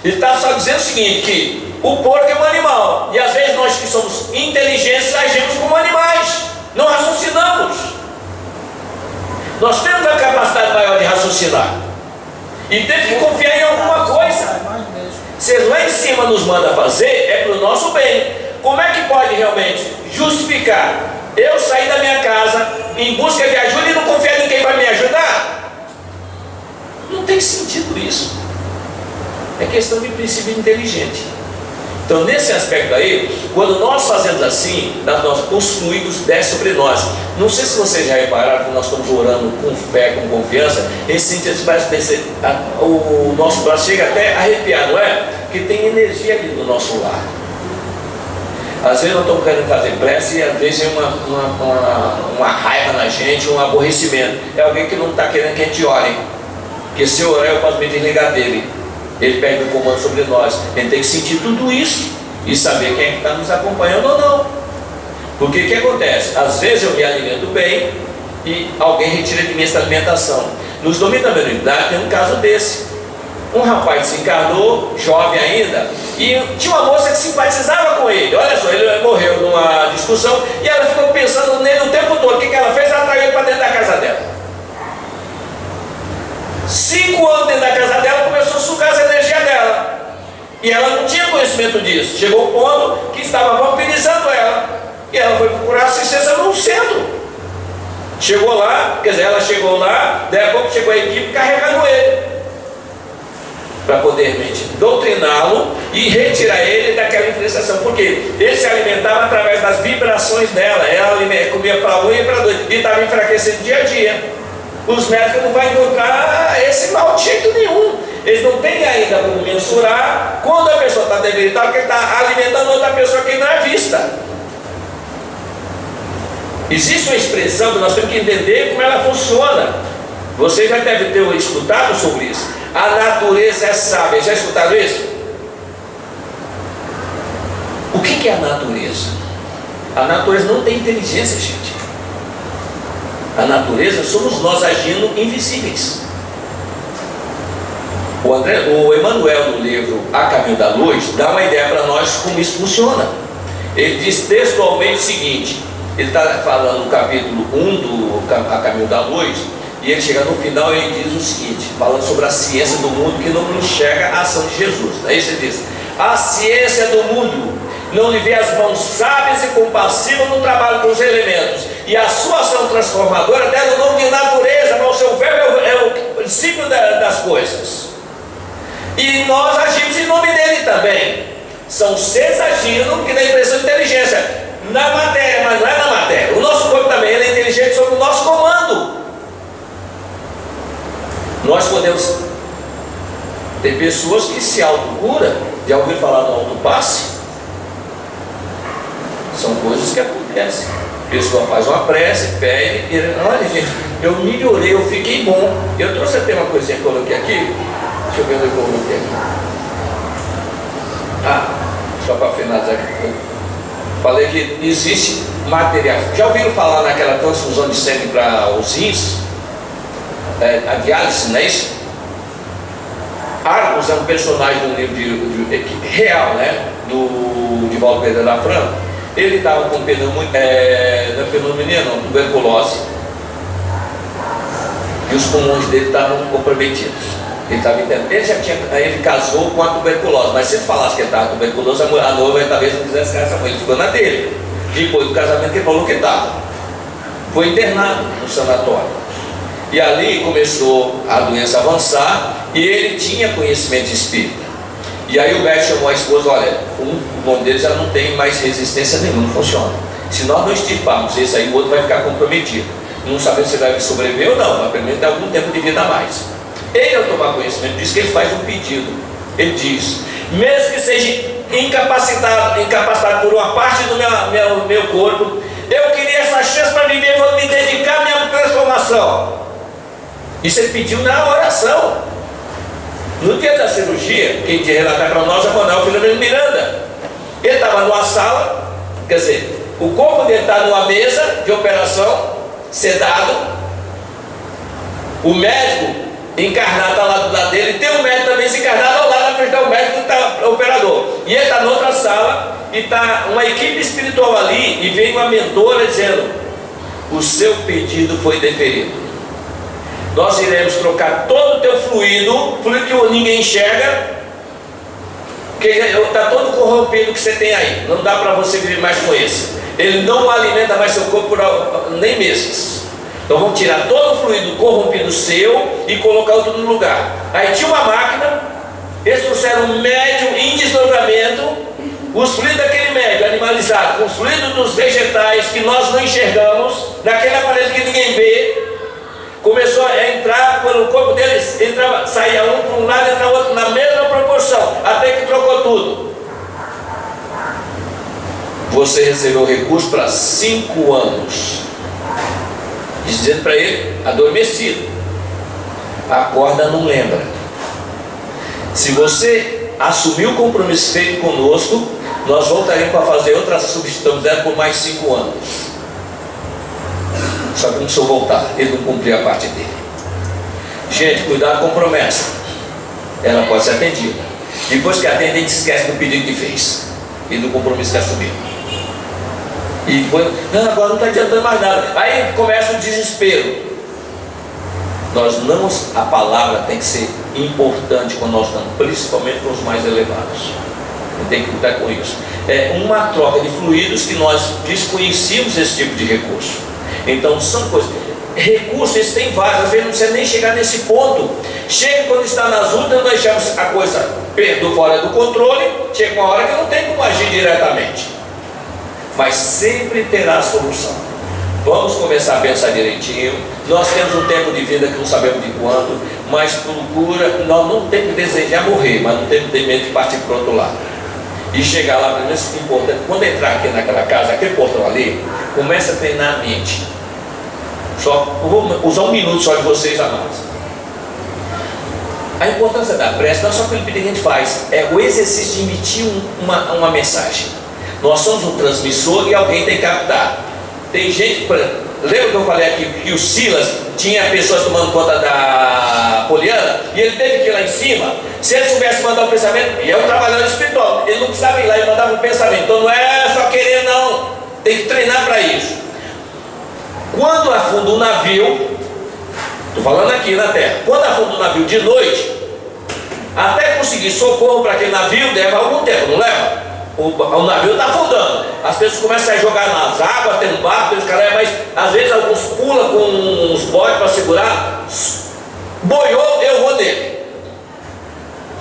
Ele está só dizendo o seguinte, que o porco é um animal, e às vezes nós que somos inteligentes agimos como animais, não raciocinamos. Nós temos a capacidade maior de raciocinar e temos que confiar em alguma coisa. Se lá em cima nos manda fazer, é para o nosso bem. Como é que pode realmente justificar eu sair da minha casa em busca de ajuda e não confiar em quem vai me ajudar? Não tem sentido isso. É questão de princípio inteligente. Então, nesse aspecto aí, quando nós fazemos assim, os fluidos descem sobre nós. Não sei se vocês já repararam que nós estamos orando com fé, com confiança, esse sentido parece descer, o nosso braço chega até a arrepiar, não é? Porque tem energia ali no nosso lar. Às vezes nós estamos querendo fazer prece e às vezes tem uma raiva na gente, um aborrecimento. É alguém que não está querendo que a gente ore. Porque se eu orar, eu posso me desligar dele. Ele perde o comando sobre nós. A gente tem que sentir tudo isso e saber quem é que está nos acompanhando ou não. Porque o que acontece? Às vezes eu me alimento bem e alguém retira de mim essa alimentação. Nos domínios da mediunidade tem um caso desse. Um rapaz desencarnou, jovem ainda, e tinha uma moça que simpatizava com ele. Olha só, ele morreu numa discussão e ela ficou pensando nele o tempo todo. O que ela fez? Ela atraiu ele para dentro da casa dela. 5 anos dentro da casa dela, começou a sugar as energias dela. E ela não tinha conhecimento disso. Chegou ao ponto que estava vampirizando ela. E ela foi procurar assistência num centro. Chegou lá, quer dizer, ela chegou lá, daí a pouco chegou a equipe carregando ele, para poder doutriná-lo e retirar ele daquela influenciação. Porque ele se alimentava através das vibrações dela. Ela comia para um e para dois, e estava enfraquecendo dia a dia. Os médicos não vão encontrar esse mal de jeito nenhum. Eles não têm ainda como mensurar quando a pessoa está debilitada, porque ele está alimentando outra pessoa que não é vista. Existe uma expressão que nós temos que entender como ela funciona. Você já deve ter escutado sobre isso. A natureza é sábia. Já escutaram isso? O que é a natureza? A natureza não tem inteligência, gente. A natureza somos nós agindo invisíveis. O Emmanuel, no livro A Caminho da Luz, dá uma ideia para nós como isso funciona. Ele diz textualmente o seguinte: ele está falando no capítulo 1 do A Caminho da Luz, e ele chega no final e ele diz o seguinte, falando sobre a ciência do mundo que não enxerga a ação de Jesus. Aí ele diz: a ciência do mundo não lhe vê as mãos sábias e compassivas no trabalho com os elementos, e a sua ação transformadora dela o nome de natureza, mas o seu verbo é o princípio das coisas. E nós agimos em nome dele também. São seres agindo que dá a impressão de inteligência na matéria, mas não é na matéria. O nosso corpo também ele é inteligente sob o nosso comando. Nós podemos ter pessoas que se autocuram Já ouviu falar no autopasse? São coisas que acontecem. A pessoa faz uma prece, pede, e olha gente, eu melhorei, eu fiquei bom. Eu trouxe até uma coisinha que eu coloquei aqui. Deixa eu ver onde eu coloquei aqui. Só para finalizar aqui. Falei que existe material. Já ouviram falar naquela transfusão de sangue para os rins? A diálise, não é isso? Argos é um personagem do livro real, né? Do Divaldo Pereira da Franca. Ele estava com pneumonia, não, tuberculose. E os pulmões dele estavam comprometidos. Ele casou com a tuberculose, mas se ele falasse que ele estava tuberculoso, a noiva talvez não quisesse casar com ele, ficou na dele. Depois do casamento ele falou que estava. Foi internado no sanatório. E ali começou a doença a avançar e ele tinha conhecimento espírita. E aí o médico chamou a esposa, olha, o nome dele já não tem mais resistência nenhuma, não funciona. Se nós não extirparmos esse aí, o outro vai ficar comprometido. Não sabemos se vai sobreviver ou não, mas pelo menos tem algum tempo de vida a mais. Ele, ao tomar conhecimento disso, que ele faz um pedido. Ele diz, mesmo que seja incapacitado por uma parte do meu corpo, eu queria essa chance para viver, vou me dedicar à minha transformação. Isso ele pediu na oração. No dia da cirurgia, quem te relatar para nós é Manuel Filomeno Miranda. Ele estava numa sala, quer dizer, o corpo dele está numa mesa de operação, sedado. O médico encarnado está lá do lado dele, tem um médico também encarnado ao lado, na frente do médico que está o operador. E ele está noutra sala, e está uma equipe espiritual ali, e vem uma mentora dizendo: o seu pedido foi deferido. Nós iremos trocar todo o teu fluido que ninguém enxerga, que está todo corrompido que você tem aí. Não dá para você viver mais com esse. Ele não alimenta mais seu corpo por nem meses. Então vamos tirar todo o fluido corrompido seu e colocar outro no lugar. Aí tinha uma máquina, eles trouxeram um médium em desdobramento, os fluidos daquele médium animalizado, com os fluidos dos vegetais que nós não enxergamos, naquele aparelho que ninguém vê. Começou a entrar pelo corpo deles, saía um para um lado, entrava outro na mesma proporção, até que trocou tudo. Você recebeu recurso para 5 anos, dizendo para ele, adormecido, acorda, não lembra. Se você assumir o compromisso feito conosco, nós voltaremos para fazer outra substituição por mais 5 anos. Só que não precisou voltar, ele não cumpriu a parte dele. Gente, cuidado com promessa. Ela pode ser atendida. Depois que atende, a gente esquece do pedido que fez e do compromisso que assumiu. E depois, não, agora não está adiantando mais nada. Aí começa o desespero. A palavra tem que ser importante quando nós estamos, principalmente para os mais elevados. Tem que cuidar com isso. É uma troca de fluidos que nós desconhecíamos esse tipo de recurso. Então são coisas, recursos esses tem vários, às vezes não precisa nem chegar nesse ponto. Chega quando está nas últimas, nós deixamos a coisa fora do controle, chega uma hora que não tem como agir diretamente, mas sempre terá solução. Vamos começar a pensar direitinho. Nós temos um tempo de vida que não sabemos de quando, mas procura, nós não temos que desejar morrer, mas não temos que ter medo de partir para o outro lado e chegar lá. Primeiro, isso é importante. Quando entrar aqui naquela casa, aquele portão ali, começa a treinar a mente. Vou usar 1 minuto só de vocês, amados. A importância da prece não é só aquele pedido que a gente faz, é o exercício de emitir uma mensagem. Nós somos um transmissor e alguém tem que captar. Tem gente, lembra que eu falei aqui que o Silas tinha pessoas tomando conta da Poliana e ele teve que ir lá em cima? Se ele soubesse mandar um pensamento, e é um trabalhador espiritual, ele não precisava ir lá e mandava um pensamento. Então não é só querer, não, tem que treinar para isso. Quando afunda um navio, estou falando aqui na terra, quando afunda um navio de noite, até conseguir socorro para aquele navio leva algum tempo, não leva? O navio está afundando, as pessoas começam a jogar nas águas, tem um barco, tem os caras, mas às vezes alguns pulam com uns botes para segurar, boiou, eu vou nele.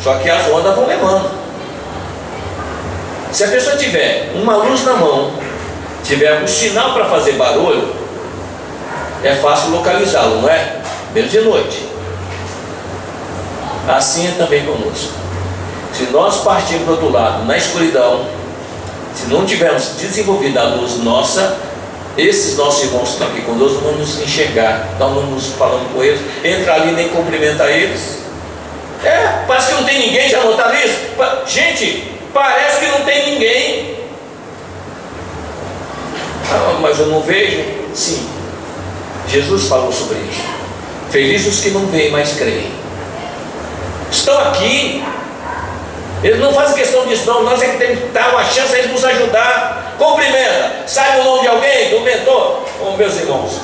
Só que as ondas vão levando. Se a pessoa tiver uma luz na mão, tiver um sinal para fazer barulho, é fácil localizá-lo, não é? Mesmo de noite. Assim é também conosco. Se nós partirmos do outro lado, na escuridão, se não tivermos desenvolvido a luz nossa, esses nossos irmãos que estão aqui conosco não vão nos enxergar, não vamos falando com eles, entra ali e nem cumprimenta eles. Parece que não tem ninguém, já notaram isso? Gente, parece que não tem ninguém. Mas eu não vejo. Sim, Jesus falou sobre isso. Felizes os que não veem, mas creem. Estão aqui. Eles não fazem questão disso, não. Nós é que temos que dar uma chance a eles nos ajudar. Cumprimenta. Sai o nome de alguém, do mentor. Meus irmãos,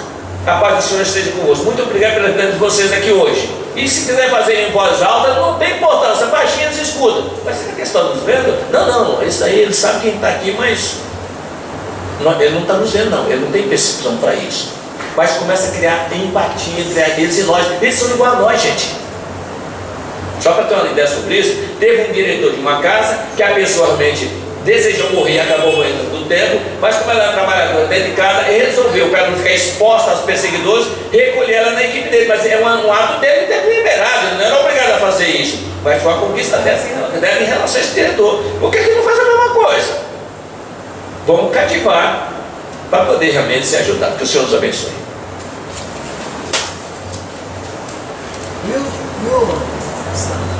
a paz do Senhor esteja convosco. Muito obrigado pela presença de vocês aqui hoje. E se quiser fazer em voz alta, não tem importância. Baixinho eles escutam. Mas é questão de nos vendo? Não. Isso aí, ele sabe quem está aqui, mas ele não está nos vendo, não. Ele não tem percepção para isso. Mas começa a criar empatia entre eles e nós. Eles são igual a nós, gente. Só para ter uma ideia sobre isso, teve um diretor de uma casa que a pessoa realmente desejou morrer e acabou morrendo do tempo, mas como ela era trabalhadora dedicada, ele resolveu, para não ficar exposta aos perseguidores, recolher ela na equipe dele. Mas é um ato dele ter liberado, ele não era obrigado a fazer isso. Mas foi uma conquista dessa em relação a esse diretor. Por que ele não faz a mesma coisa? Vamos cativar para poder realmente se ajudar. Que o Senhor nos abençoe. Stop.